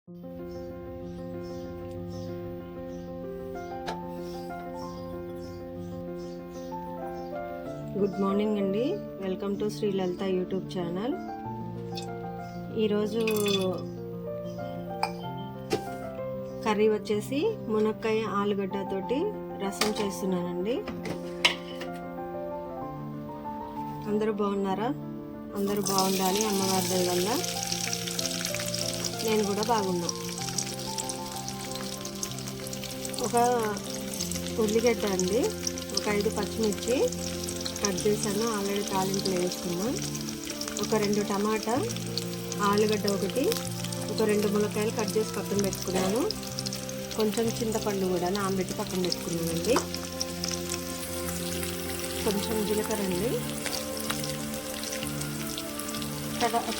Good morning అండి. Welcome to Shri Lalitha YouTube channel. ఈరోజు curry వచ్చేసి మునక్కాయ ఆలుగడ్డ తోటి రసం చేస్తున్నానండి. అందరూ బాగున్నారా? అందరూ బాగుండాలి అమ్మవారి దయ వల్ల. నేను కూడా బాగున్నా. ఒక ఉల్లిగడ్డ అండి, ఒక 5 పచ్చిమిర్చి కట్ చేశాను, ఆల్రెడీ తాలింపులు వేసుకున్నా. ఒక 2 టమాటా, ఆలుగడ్డ ఒకటి, ఒక 2 మునక్కాయలు కట్ చేసి పక్కన పెట్టుకున్నాను. కొంచెం చింతపండు కూడా నానబెట్టి పక్కన పెట్టుకున్నానండి. కొంచెం జీలకర్ర అండి,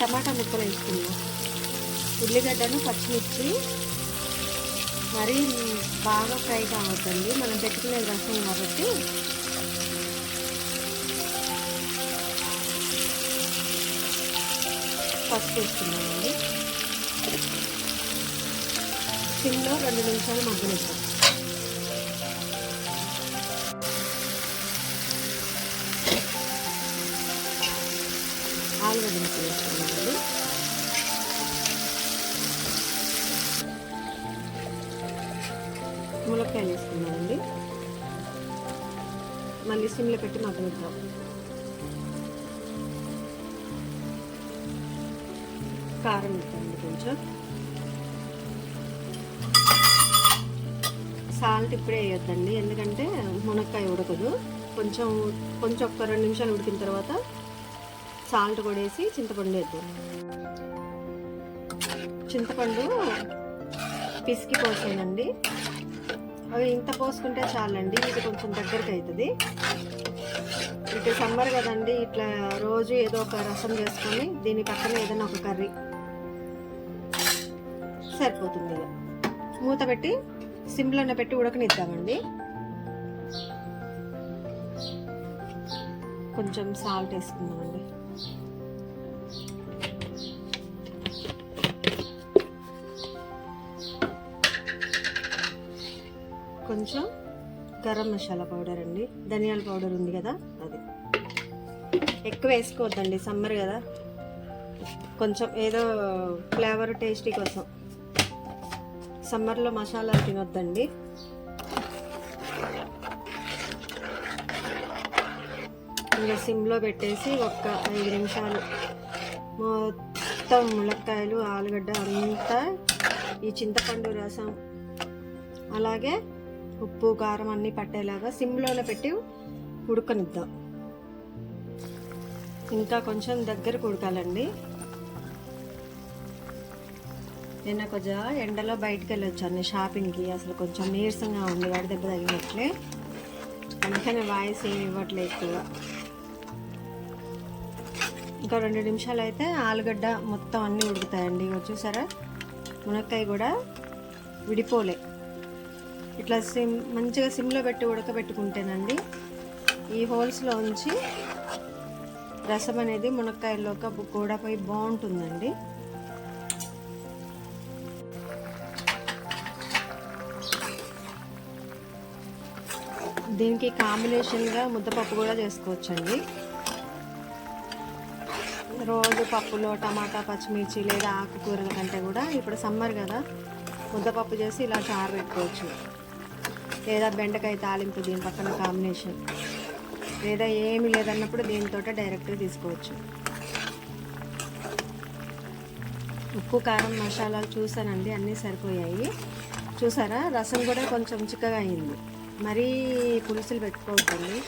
టమాటా ముక్కలు వేసుకున్నాను. ఉల్లిగడ్డను పచ్చిమిర్చి మరీ బాగా ఫ్రై కావద్దండి, మనం పెట్టుకునే రసం కాబట్టి. పసుపు వేసుకున్నామండి. సిమ్లో 2 నిమిషాలు మగ్గనిద్దాం. ఆలుగడ్డ ముక్కలు వేసుకున్నామండి. మునక్కాయలు వేసుకున్నామండి. మళ్ళీ సిమ్లో పెట్టి మగ్గనిద్దాం. కారం వేద్దామండి, కొంచెం సాల్ట్ ఇప్పుడే వేయొద్దండి, ఎందుకంటే మునక్కాయ ఉడకదు. కొంచెం ఒక 2 నిమిషాలు ఉడికిన తర్వాత సాల్ట్ కూడా వేసి చింతపండు వేద్దాం. చింతపండు పిసికి పోసానండి. అవి ఇంత పోసుకుంటే చాలండి, ఇది కొంచెం దగ్గరికి అవుతుంది. ఇటు సమ్మర్ కదండి, ఇట్లా రోజు ఏదో ఒక రసం చేసుకొని దీని పక్కన ఏదైనా ఒక కర్రీ సరిపోతుంది. ఇలా మూత పెట్టి సిమ్లోనే పెట్టి ఉడకనిద్దామండి. కొంచెం సాల్ట్ వేసుకుందామండి. కొంచెం గరం మసాలా పౌడర్ అండి, ధనియాల పౌడర్ ఉంది కదా అది. ఎక్కువ వేసుకోవద్దండి, సమ్మర్ కదా, కొంచెం ఏదో ఫ్లేవర్ టేస్టీ కోసం. సమ్మర్లో మసాలాలు తినొద్దండి. ఇంకా సిమ్లో పెట్టేసి ఒక 5 నిమిషాలు మొత్తం ములక్కాయలు, ఆలుగడ్డ అంతా ఈ చింతపండు రసం అలాగే ఉప్పు కారం అన్నీ పట్టేలాగా సిమ్లోనే పెట్టి ఉడకనిద్దాం. ఇంకా కొంచెం దగ్గరకు ఉడకాలండి. నిన్న కొంచెం ఎండలో బయటకు వెళ్ళొచ్చాను షాపింగ్కి. అసలు కొంచెం నీరసంగా ఉంది, వాడి దెబ్బ తగినట్లే, అందుకని వాయిస్ ఏమి ఇవ్వట్లేదు ఎక్కువ. ఇంకా 2 నిమిషాలు అయితే ఆలుగడ్డ మొత్తం అన్నీ ఉడుకుతాయండి. చూసారా, మునక్కాయ కూడా విడిపోలే. ఇట్లా మంచిగా సిమ్లో పెట్టి ఉడకబెట్టుకుంటేనండి ఈ హోల్స్లో ఉంచి రసం అనేది మునక్కాయల్లోకి కూడా పోయి బాగుంటుందండి. దీనికి కాంబినేషన్గా ముద్దపప్పు కూడా చేసుకోవచ్చండి. రోజు పప్పులో టమాటా, పచ్చిమిర్చి లేదా ఆకుకూరల కంటే కూడా ఇప్పుడు సమ్మర్ కదా, ముద్దపప్పు చేసి ఇలా చారు పెట్టుకోవచ్చు. లేదా బెండకాయ తాలింపు దీని పక్కన కాంబినేషన్, లేదా ఏమి లేదన్నప్పుడు దీనితో డైరెక్ట్గా తీసుకోవచ్చు. ఉప్పు కారం మసాలాలు చూసానండి, అన్నీ సరిపోయాయి. చూసారా, రసం కూడా కొంచెం చిక్కగా అయింది. మరీ పులుసులు పెట్టుకోవద్దండి.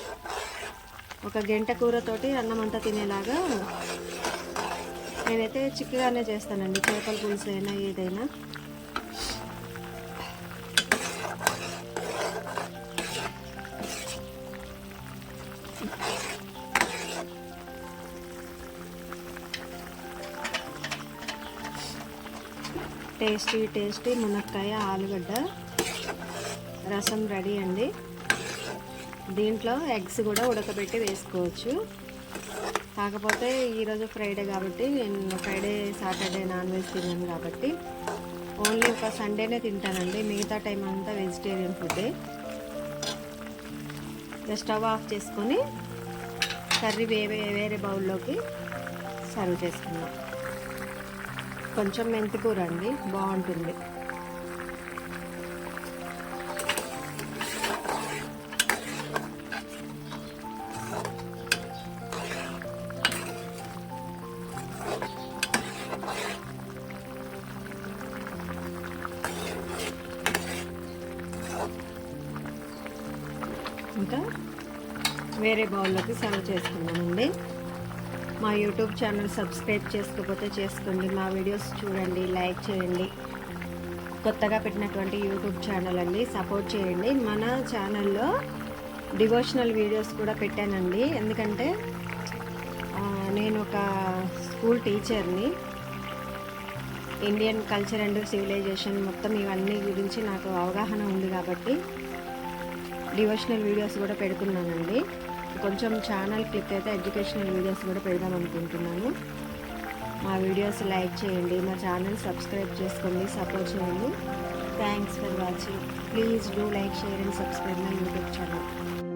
ఒక గంట కూరతోటి అన్నం అంతా తినేలాగా నేనైతే చిక్కగానే చేస్తానండి, చేపల పులుసు అయినా ఏదైనా. టేస్టీ మునక్కాయ ఆలుగడ్డ రసం రెడీ అండి. దీంట్లో ఎగ్స్ కూడా ఉడకబెట్టి వేసుకోవచ్చు. కాకపోతే ఈరోజు ఫ్రైడే కాబట్టి, నేను ఫ్రైడే సాటర్డే నాన్ వెజ్ తిన్నాను కాబట్టి ఓన్లీ ఒక సండేనే తింటానండి, మిగతా టైం అంతా వెజిటేరియన్ ఫుడ్డే. స్టవ్ ఆఫ్ చేసుకొని కర్రీ వేరే బౌల్లోకి సర్వ్ చేసుకుందాం. కొంచెం మెంతికూర అండి, బాగుంటుంది. ఇంకా వేరే బౌల్లోకి సర్వ్ చేసుకున్నామండి. మా యూట్యూబ్ ఛానల్ సబ్స్క్రైబ్ చేసుకోకపోతే చేసుకోండి, మా వీడియోస్ చూడండి, లైక్ చేయండి. కొత్తగా పెట్టినటువంటి యూట్యూబ్ ఛానల్ అండి, సపోర్ట్ చేయండి. మన ఛానల్లో డివోషనల్ వీడియోస్ కూడా పెట్టానండి, ఎందుకంటే నేను ఒక స్కూల్ టీచర్ని. ఇండియన్ కల్చర్ అండ్ సివిలైజేషన్ మొత్తం ఇవన్నీ గురించి నాకు అవగాహన ఉంది కాబట్టి డివోషనల్ వీడియోస్ కూడా పెడుతున్నానండి. కొంచెం ఛానల్ క్లిక్ అయితే ఎడ్యుకేషనల్ వీడియోస్ కూడా పెడదాం అనుకుంటున్నాను. మా వీడియోస్ లైక్ చేయండి, మా ఛానల్ సబ్స్క్రైబ్ చేసుకోండి, సపోర్ట్ చేయండి. Thanks for watching. Please do like, share and subscribe my YouTube channel.